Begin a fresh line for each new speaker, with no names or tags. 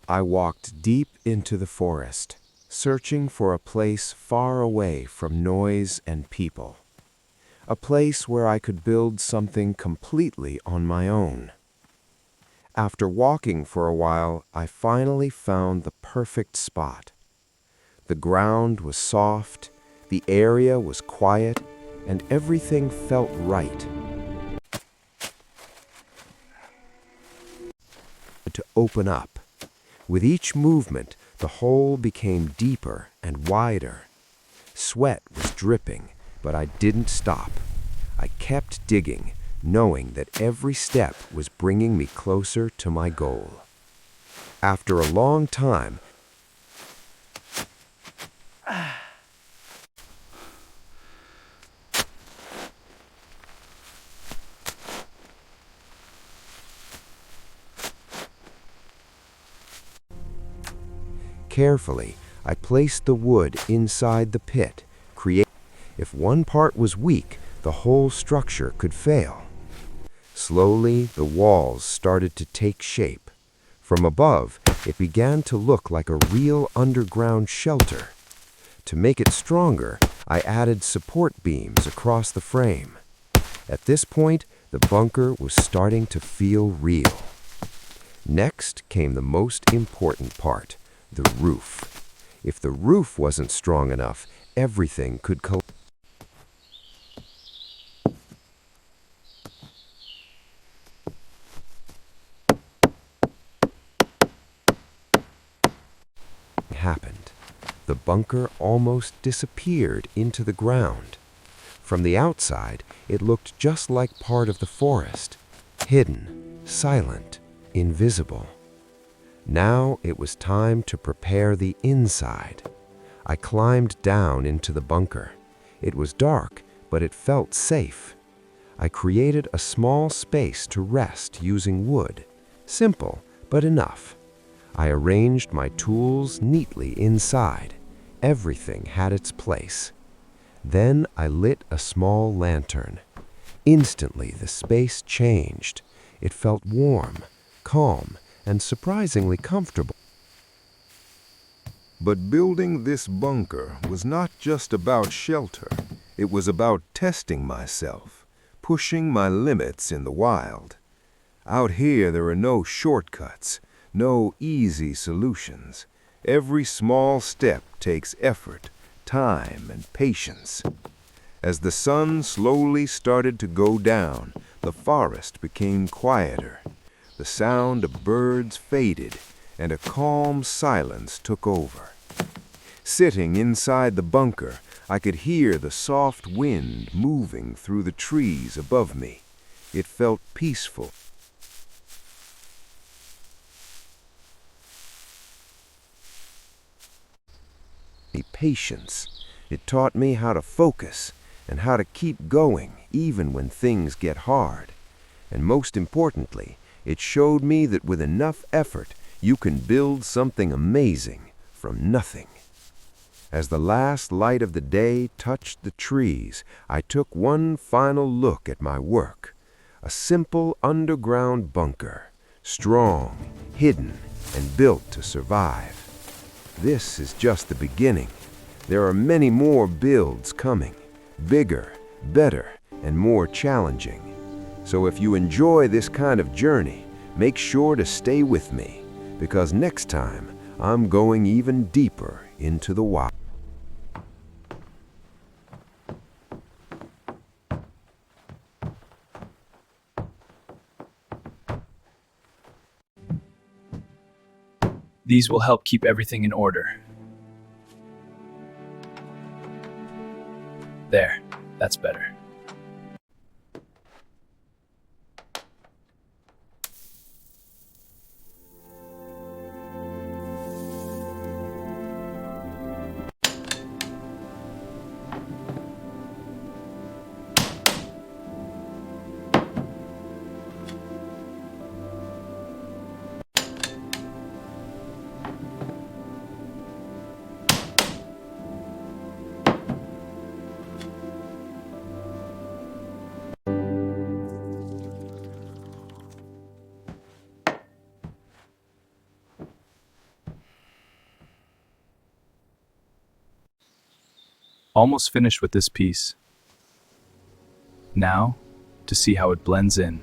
I walked deep into the forest, searching for a place far away from noise and people. A place where I could build something completely on my own. After walking for a while, I finally found the perfect spot. The ground was soft, the area was quiet, and everything felt right. To open up. With each movement, the hole became deeper and wider. Sweat was dripping, but I didn't stop. I kept digging, knowing that every step was bringing me closer to my goal. After a long time, carefully, I placed the wood inside the pit, creating. If one part was weak, the whole structure could fail. Slowly, the walls started to take shape. From above, it began to look like a real underground shelter. To make it stronger, I added support beams across the frame. At this point, the bunker was starting to feel real. Next came the most important part, the roof. If the roof wasn't strong enough, everything could collapse. Happened. The bunker almost disappeared into the ground. From the outside, it looked just like part of the forest, hidden, silent, invisible. Now it was time to prepare the inside. I climbed down into the bunker. It was dark, but it felt safe. I created a small space to rest using wood. Simple, but enough. I arranged my tools neatly inside. Everything had its place. Then I lit a small lantern. Instantly, the space changed. It felt warm, calm, and surprisingly comfortable.
But building this bunker was not just about shelter. It was about testing myself, pushing my limits in the wild. Out here, there are no shortcuts, no easy solutions. Every small step takes effort, time, and patience. As the sun slowly started to go down, the forest became quieter. The sound of birds faded, and a calm silence took over. Sitting inside the bunker, I could hear the soft wind moving through the trees above me. It felt peaceful. Patience. It taught me how to focus and how to keep going even when things get hard. And most importantly, it showed me that with enough effort, you can build something amazing from nothing. As the last light of the day touched the trees, I took one final look at my work. A simple underground bunker, strong, hidden, and built to survive. This is just the beginning. There are many more builds coming, bigger, better, and more challenging. So if you enjoy this kind of journey, make sure to stay with me, because next time I'm going even deeper into the wild.
These will help keep everything in order. There, that's better. Almost finished with this piece. Now, to see how it blends in.